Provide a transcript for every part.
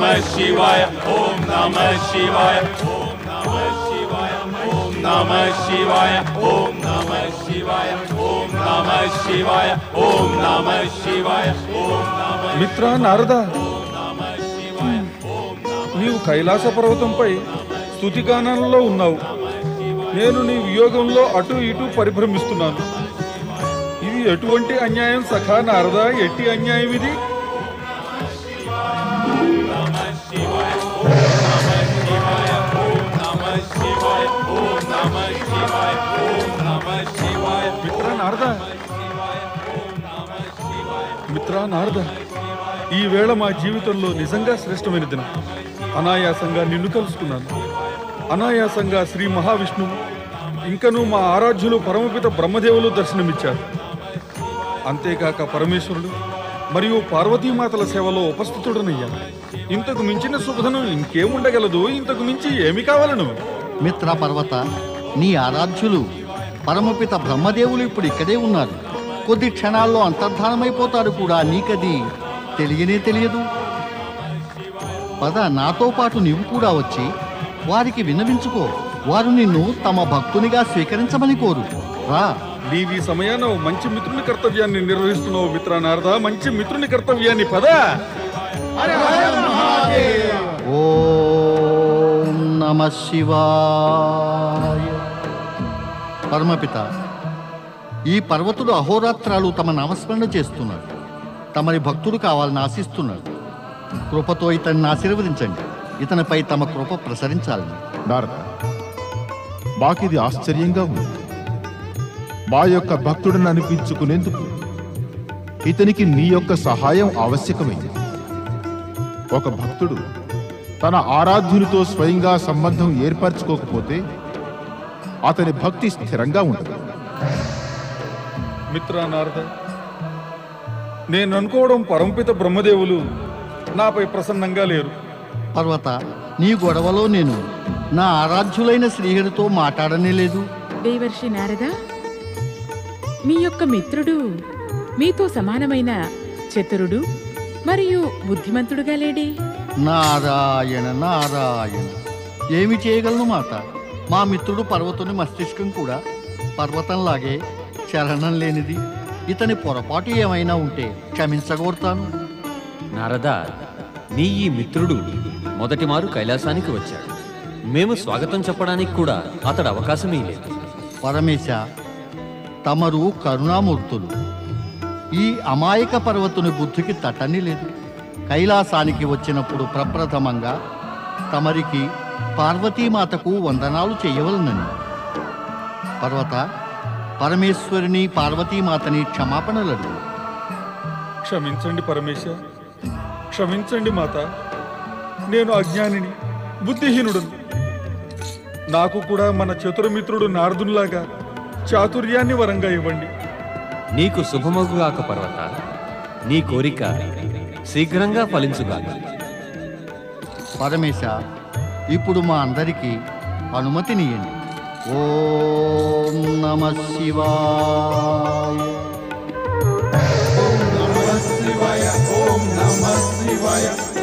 नमः शिवाय ओम नमः शिवाय ओम नमः शिवाय ओम नमः शिवाय ओम नमः शिवाय ओम नमः शिवाय ओम नमः शिवाय ओम नमः మిత్ర నారద, నీవు కైలాస పర్వతంపై స్తుతిగానంలో ఉన్నావు. నేను నీ వియోగంలో అటు ఇటు పరిభ్రమిస్తున్నాను. ఇది ఎటువంటి అన్యాయం సఖా నారద? ఎట్టి అన్యాయం ఇది? మిత్ర నారద, ఈ వేళ మా జీవితంలో నిజంగా శ్రేష్టమైన దినం. అనాయాసంగా నిన్ను కలుసుకున్నాను. అనాయాసంగా శ్రీ మహావిష్ణువు ఇంకను మా ఆరాధ్యులు పరమపిత బ్రహ్మదేవులు దర్శనమిచ్చారు. అంతేకాక పరమేశ్వరుడు మరియు పార్వతీమాతల సేవలో ఉపస్థితుడనయ్యాను. ఇంతకు మించిన శుభదనం ఇంకేముండగలదు? ఇంతకు మించి ఏమి కావాలను? మిత్ర పర్వత, నీ ఆరాధ్యులు పరమపిత బ్రహ్మదేవులు ఇప్పుడు ఇక్కడే ఉన్నారు. కొద్ది క్షణాల్లో అంతర్ధానమైపోతారు కూడా. నీకది తెలియనే తెలియదు. పద, నాతో పాటు నీవు కూడా వచ్చి వారికి విన్నవించుకో. వారు నిన్ను తమ భక్తునిగా స్వీకరించమని కోరు. రా. నీవి సమయాన మంచి మిత్రుని కర్తవ్యాన్ని నిర్వహిస్తున్నావు మిత్ర నారద. మంచి మిత్రుని కర్తవ్యాన్ని. పద. ఓం నమః శివాయ. పరమపిత, ఈ పర్వతుడు అహోరాత్రాలు తమ నామస్మరణ చేస్తున్నాడు. తమరి భక్తుడు కావాలని ఆశిస్తున్నాడు. కృపతో ఇతన్ని ఆశీర్వదించండి. ఇతనిపై తమ కృప ప్రసరించాలని. నారద, మాకిది ఆశ్చర్యంగా ఉంది. మా యొక్క భక్తుడిని అనిపించుకునేందుకు ఇతనికి నీ యొక్క సహాయం ఆవశ్యకమైంది. ఒక భక్తుడు తన ఆరాధ్యునితో స్వయంగా సంబంధం ఏర్పరచుకోకపోతే అతని భక్తి స్థిరంగా ఉండదు. మిత్ర నారద, నేను అనుకోవడం పరమపిత బ్రహ్మదేవులు నాపై ప్రసన్నంగా లేరు. పర్వత, నీ గొడవలో నేను నా ఆరాధ్యులైన శ్రీహరితో మాట్లాడనే లేదు. దేవర్షి నారద, మీ యొక్క మిత్రుడు మీతో సమానమైన చతురుడు మరియు బుద్ధిమంతుడుగా లేడే? నారాయణ నారాయణ. ఏమి చేయగలను మాత? మా మిత్రుడు పర్వతుని మస్తిష్కం కూడా పర్వతంలాగే చలనం లేనిది. ఇతని పొరపాటు ఏమైనా ఉంటే క్షమించగోరుతాను. నారదా, నీ ఈ మిత్రుడు మొదటిమారు కైలాసానికి వచ్చాడు. మేము స్వాగతం చెప్పడానికి కూడా అతడు అవకాశమే లేదు. పరమేశ, తమరు కరుణామూర్తులు. ఈ అమాయక పర్వతుని బుద్ధికి తట్టని లేదు. కైలాసానికి వచ్చినప్పుడు ప్రప్రథమంగా తమరికి పార్వతీమాతకు వందనాలు చేయవలనని. పర్వత, పరమేశ్వరిని పార్వతీమాతని క్షమాపణలు. క్షమించండి పరమేశ, క్షమించండి మాత. నేను అజ్ఞానిని, బుద్ధిహీనుడను. నాకు కూడా మన చతురమిత్రుడు నారదునిలాగా చాతుర్యాన్ని వరంగా ఇవ్వండి. నీకు శుభమగుగాక పర్వత. నీ కోరిక శీఘ్రంగా ఫలించుగాక. పరమేశ, ఇప్పుడు మా అందరికీ అనుమతినియండి. ఓం నమః శివాయ.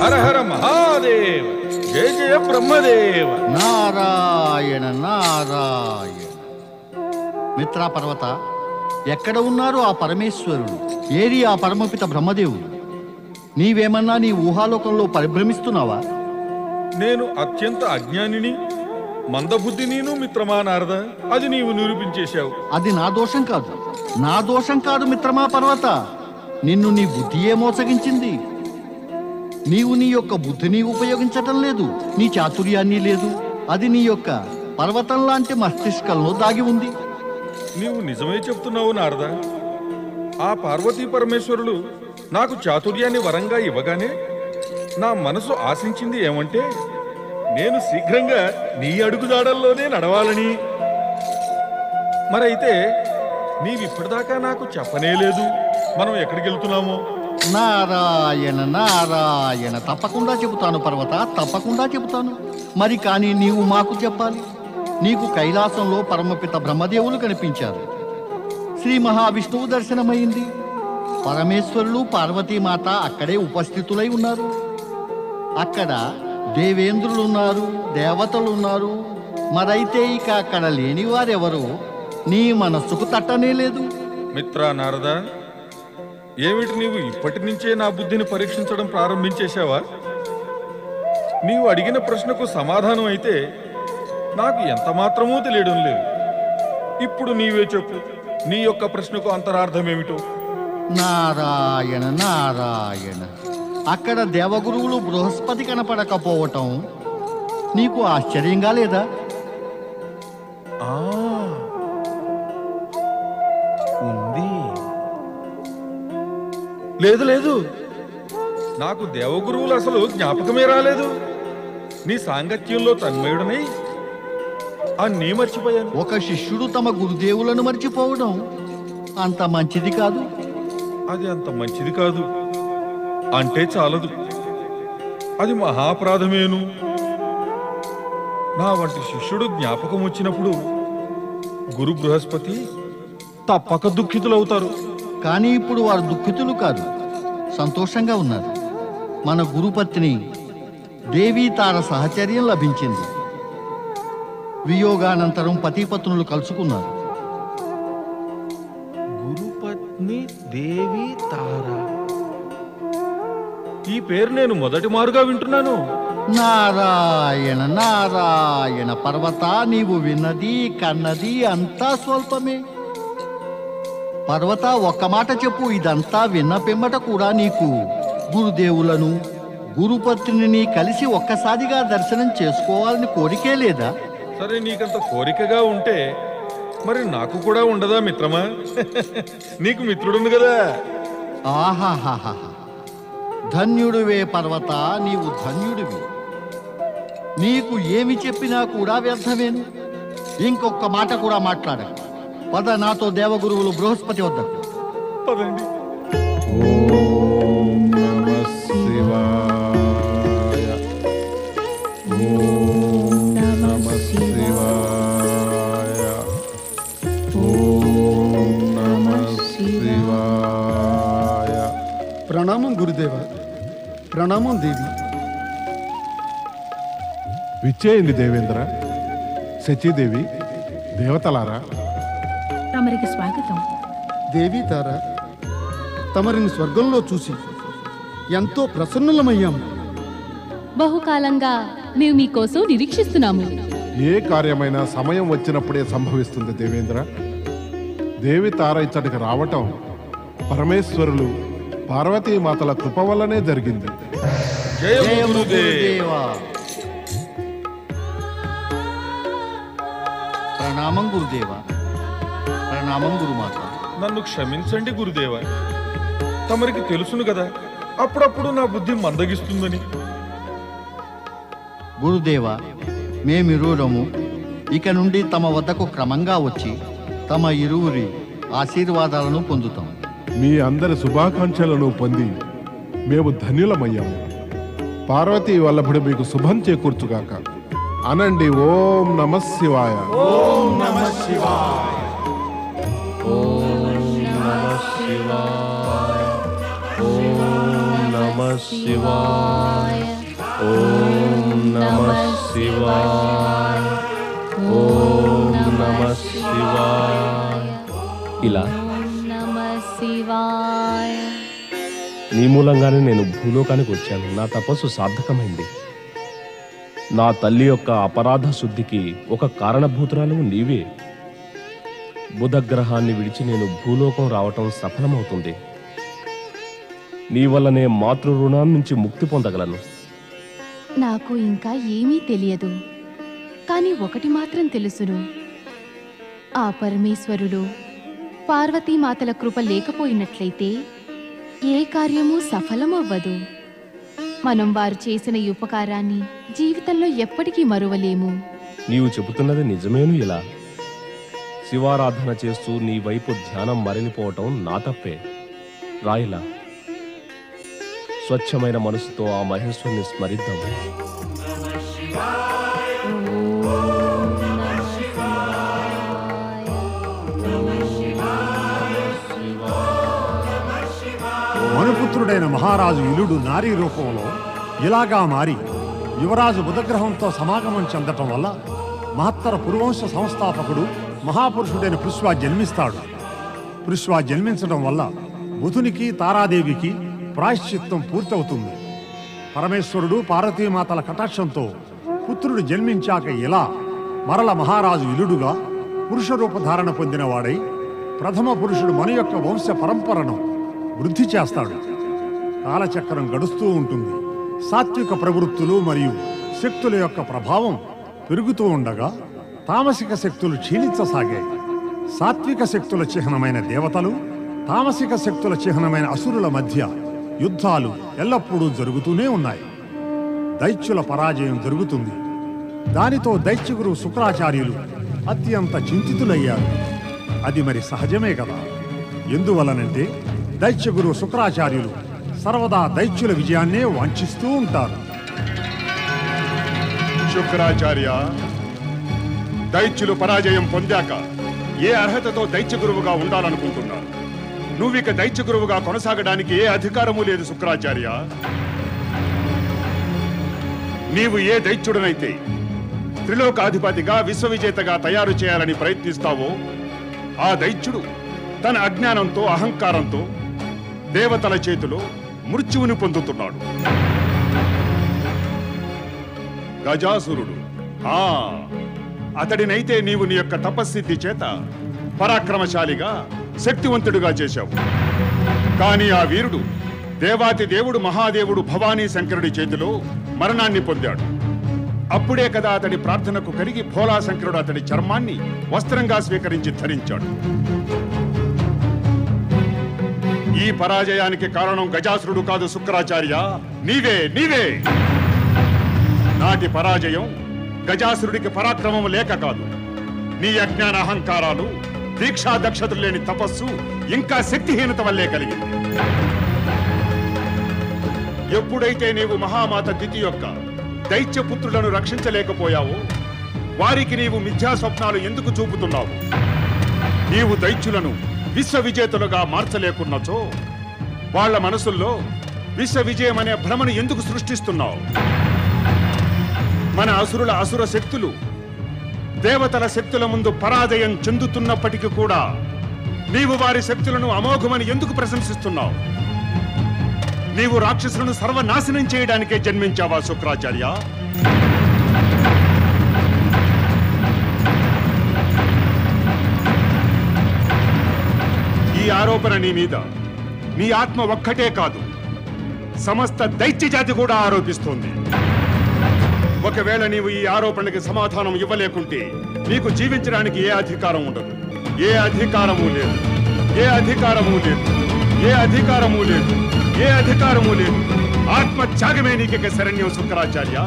హర హర మహాదేవ, జయ జయ బ్రహ్మదేవ. నారాయణ నారాయణ. మిత్ర పర్వత, ఎక్కడ ఉన్నారు ఆ పరమేశ్వరుడు? ఏది ఆ పరమపిత బ్రహ్మదేవుడు? నీవేమన్నా నీ ఊహాలోకంలో పరిభ్రమిస్తున్నావా? నేను అత్యంత అజ్ఞానిని, మందబుద్ధినిను మిత్రమా నారద. అది నీవు నిరూపించేశావు. అది నా దోషం కాదు. నా దోషం కాదు మిత్రమా పర్వత. నిన్ను నీ బుద్ధియే మోసగించింది. నీవు నీ యొక్క బుద్ధిని ఉపయోగించటం లేదు. నీ చాతుర్యాన్ని లేదు. అది నీ యొక్క పర్వతం లాంటి మస్తిష్కంలో దాగి ఉంది. నీవు నిజమే చెప్తున్నావు నారద. ఆ పార్వతీ పరమేశ్వరులు నాకు చాతుర్యాన్ని వరంగా ఇవ్వగానే నా మనసు ఆశించింది ఏమంటే, నేను శీఘ్రంగా నీ అడుగుదాడల్లోనే నడవాలని. మరైతే నీవిప్పటిదాకా నాకు చెప్పనే లేదు మనం ఎక్కడికి వెళ్తున్నామో. నారాయణ నారాయణ. తప్పకుండా చెబుతాను పర్వత, తప్పకుండా చెబుతాను. మరి కానీ నీవు మాకు చెప్పాలి. నీకు కైలాసంలో పరమపిత బ్రహ్మదేవులు కనిపించారు. శ్రీ మహావిష్ణువు దర్శనమైంది. పరమేశ్వరులు పార్వతీమాత అక్కడే ఉపస్థితులై ఉన్నారు. అక్కడ దేవేంద్రులున్నారు, దేవతలున్నారు. మరైతే ఇక అక్కడ లేని వారెవరు నీ మనస్సుకు తట్టనే లేదు. మిత్రా నారద, ఏమిటి నీవు ఇప్పటి నుంచే నా బుద్ధిని పరీక్షించడం ప్రారంభించేశావా? నీవు అడిగిన ప్రశ్నకు సమాధానం అయితే నాకు ఎంత మాత్రమూ తెలియడం లేదు. ఇప్పుడు నీవే చెప్పు, నీ యొక్క ప్రశ్నకు అంతరార్థమేమిటో. నారాయణ నారాయణ, అక్కడ దేవగురువులు బృహస్పతి కనపడకపోవటం నీకు ఆశ్చర్యంగా లేదా? ఉంది. లేదు లేదు, నాకు దేవగురువులు అసలు జ్ఞాపకమే రాలేదు. నీ సాంగత్యంలో తన్మయుడనై అన్నీ మర్చిపోయాను. ఒక శిష్యుడు తమ గురుదేవులను మర్చిపోవడం అంత మంచిది కాదు. అది అంత మంచిది కాదు అంటే చాలదు, అది మహాపరాధమేను. నా వంటి శిష్యుడు జ్ఞాపకం వచ్చినప్పుడు గురు బృహస్పతి తప్పక దుఃఖితులవుతారు. కానీ ఇప్పుడు వారు దుఃఖితులు కాదు, సంతోషంగా ఉన్నారు. మన గురుపత్ని దేవీ తార సహచర్యం లభించింది. వియోగానంతరం పతిపత్నులు కలుసుకున్నారు. గురుపత్ని దేవి తార, ఈ పేరు నేను మొదటి మారుగా వింటున్నాను. నారాయణ నారాయణ, పర్వత, నీవు విన్నది కన్నది అంతా స్వల్పమే. పర్వత, ఒక్క మాట చెప్పు, ఇదంతా విన్న పిమ్మట కూడా నీకు గురుదేవులను గురుపత్నిని కలిసి ఒక్కసారిగా దర్శనం చేసుకోవాలని కోరికే లేదా? సరే, నీకంత కోరికగా ఉంటే మరి నాకు కూడా ఉండదా మిత్రమా? నీకు మిత్రుడుంది కదా. ఆహాహాహా, ధన్యుడివే పర్వత, నీవు ధన్యుడివి. నీకు ఏమి చెప్పినా కూడా వ్యర్థమేను. ఇంకొక మాట కూడా మాట్లాడకు. పద నాతో దేవగురువులు బృహస్పతి వద్దకు. పదండి. ఓం నమః శివాయ. ఓం నమః శివాయ. ఓం నమః శివాయ. ప్రణామం గురుదేవ. ప్రణామం దేవి. విచ్చేయండి దేవేంద్ర, శచీదేవి, దేవతలారా. తమరికి స్వాగతం. దేవి తార, తమరిని స్వర్గంలో చూసి ఎంతో ప్రసన్నులమయ్యాము. బహుకాలంగా మేము మీకోసం నిరీక్షిస్తున్నాము. ఏ కార్యమైనా సమయం వచ్చినప్పుడే సంభవిస్తుంది దేవేంద్ర. దేవి తార ఇచ్చటికి రావటం పరమేశ్వరులు పార్వతీమాతల కృప వల్లనే జరిగింది. జయము గురుదేవా. ప్రణామం గురుదేవా. ప్రణామం గురుమాత. నన్ను క్షమించండి గురుదేవ. తమరికి తెలుసును కదా, అప్పుడప్పుడు నా బుద్ధి మందగిస్తుందని. గురుదేవ, మేమిరువురము ఇక నుండి తమ వద్దకు క్రమంగా వచ్చి తమ ఇరువురి ఆశీర్వాదాలను పొందుతాం. మీ అందరి శుభాకాంక్షలను పొంది మేము ధన్యులమయ్యాము. పార్వతీ వల్లభుడు మీకు శుభం చేకూర్చుగాక. అనండి ఓం నమః శివాయ. ఓం నమః శివాయ. ఓం నమః శివాయ. ఓం నమః శివాయ. ఓం నమః శివాయ. ఓం నమః శివాయ. ఇలా నీ మూలంగానే నేను భూలోకానికి వచ్చాను. నా తపస్సు సార్థకమైంది. నా తల్లి యొక్క అపరాధ శుద్ధికి ఒక కారణభూతురాలు నీవే. బుధగ్రహాన్ని విడిచి నేను భూలోకం రావటం సఫలమవుతుంది. నీ వల్లనే మాతృ రుణం నుంచి ముక్తి పొందగలను. నాకు ఇంకా ఏమీ తెలియదు, కానీ ఒకటి మాత్రం తెలుసును. ఆ పరమేశ్వరుడు పార్వతీమాతల కృప లేకపోయినట్లయితే ఏ కార్యమూ సఫలమవ్వదు. మనం వారు చేసిన ఈ ఉపకారాన్ని జీవితంలో ఎప్పటికీ మరువలేము. నీవు చెబుతున్నది నిజమేను. ఇలా శివారాధన చేస్తూ నీ వైపు ధ్యానం మరలిపోవటం నా తప్పే. రాయిలా స్వచ్ఛమైన మనసుతో ఆ మహేశ్వరుని స్మరిద్దాం. మనుపుత్రుడైన మహారాజు ఇలుడు నారీ రూపంలో ఇలాగా మారి యువరాజు బుధగ్రహంతో సమాగమం చెందటం వల్ల మహత్తర పురువంశ సంస్థాపకుడు మహాపురుషుడైన పృశ్వ జన్మిస్తాడు. పృశ్వ జన్మించడం వల్ల బుధునికి తారాదేవికి ప్రాయశ్చిత్తం పూర్తవుతుంది. పరమేశ్వరుడు పార్వతీమాతల కటాక్షంతో పుత్రుడు జన్మించాక ఇలా మరల మహారాజు ఇలుడుగా పురుష రూపధారణ పొందినవాడై ప్రథమ పురుషుడు మన యొక్క వంశ పరంపరను వృద్ధి చేస్తాడు. కాలచక్రం గడుస్తూ ఉంటుంది. సాత్విక ప్రవృత్తులు మరియు శక్తుల యొక్క ప్రభావం పెరుగుతూ ఉండగా తామసిక శక్తులు క్షీణించసాగాయి. సాత్విక శక్తుల చిహ్నమైన దేవతలు, తామసిక శక్తుల చిహ్నమైన అసురుల మధ్య యుద్ధాలు ఎల్లప్పుడూ జరుగుతూనే ఉన్నాయి. దైత్యుల పరాజయం జరుగుతుంది. దానితో దైత్యగురు శుక్రాచార్యులు అత్యంత చింతితులయ్యారు. అది మరి సహజమే కదా. ఎందువలనంటే దైత్యగురు శుక్రాచార్యులు సర్వదా దైత్యుల విజయాన్నే వాంఛిస్తూ ఉంటారు. శుక్రాచార్య, దైత్యులు పరాజయం పొందాక ఏ అర్హతతో దైత్య గురువుగా ఉండాలనుకుంటున్నారు? నువ్విక దైత్య గురువుగా కొనసాగడానికి ఏ అధికారము లేదు శుక్రాచార్య. నీవు ఏ దైత్యుడనైతే త్రిలోకాధిపతిగా విశ్వవిజేతగా తయారు చేయాలని ప్రయత్నిస్తావో ఆ దైత్యుడు తన అజ్ఞానంతో అహంకారంతో దేవతల చేతిలో మృత్యువుని పొందుతున్నాడు. గజాసురుడు, అతడినైతే నీవు నీ యొక్క తపస్సిద్ధి చేత పరాక్రమశాలిగా శక్తివంతుడిగా చేశావు. కానీ ఆ వీరుడు దేవాతి దేవుడు మహాదేవుడు భవానీ శంకరుడి చేతిలో మరణాన్ని పొందాడు. అప్పుడే కదా అతడి ప్రార్థనకు కరిగి భోలా శంకరుడు అతడి చర్మాన్ని వస్త్రంగా స్వీకరించి ధరించాడు. ఈ పరాజయానికి కారణం గజాసురుడు కాదు శుక్రాచార్య, నీవే. నాటి పరాజయం గజాసురుడికి పరాక్రమం లేక కాదు, నీ అజ్ఞాన అహంకారాలు, దీక్షా దక్షతలు లేని తపస్సు ఇంకా శక్తిహీనత వల్లే కలిగింది. ఎప్పుడైతే నీవు మహామాత దితి యొక్క దైత్య పుత్రులను రక్షించలేకపోయావో వారికి నీవు మిథ్యా స్వప్నాలు ఎందుకు చూపుతున్నావు? నీవు దైత్యులను విశ్వవిజేతలుగా మార్చలేకున్నచో వాళ్ల మనసుల్లో విశ్వ విజయం అనే భ్రమను ఎందుకు సృష్టిస్తున్నావు? మన అసుర శక్తులు దేవతల శక్తుల ముందు పరాజయం చెందుతున్నప్పటికీ కూడా నీవు వారి శక్తులను అమోఘమని ఎందుకు ప్రశంసిస్తున్నావు? నీవు రాక్షసులను సర్వనాశనం చేయడానికే జన్మించావా శుక్రాచార్య? ఈ ఆరోపణ నీ మీద నీ ఆత్మ ఒక్కటే కాదు, సమస్త దైత్య జాతి కూడా ఆరోపిస్తోంది. ఒకవేళ నీవు ఈ ఆరోపణకి సమాధానం ఇవ్వలేకుంటే నీకు జీవించడానికి ఏ అధికారం ఉండదు. ఏ అధికారము లేదు. ఆత్మత్యాగమే నీకే శరణ్యం శుక్రాచార్య,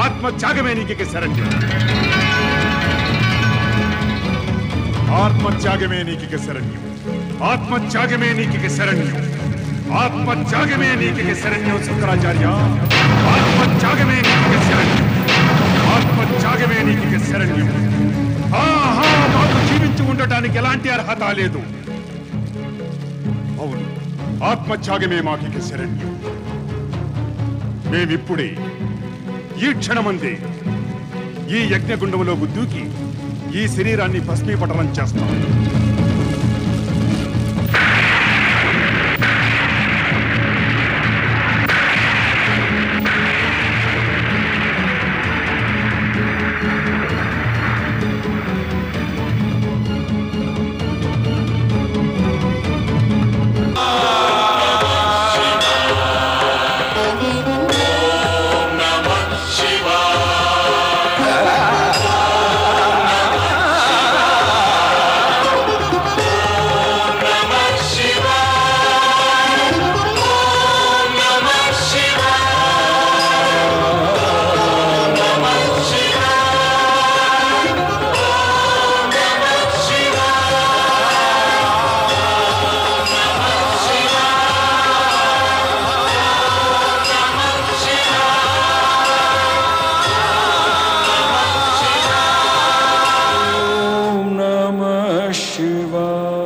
ఆత్మత్యాగమే నీకే శరణ్యం. ఆత్మత్యాగమే నీకే శరణ్యం. ఆత్మత్యాగమే నీకే శరణ్యం. ఆత్మత్యాగమే నీకే శరణ్యం శుక్రాచార్య. ఆత్మత్యాగమే నీకే శరణ్యం. ఆత్మత్యాగమే నీకే శరణ్యం. మాకు జీవించి ఉండటానికి ఎలాంటి అర్హత లేదు. అవును, ఆత్మత్యాగమే మాకి శరణ్యం. మేమిప్పుడే ఈ క్షణమందే ఈ యజ్ఞగుండంలో దూకి ఈ శరీరాన్ని భస్మీపటనం చేస్తాం. Shiva.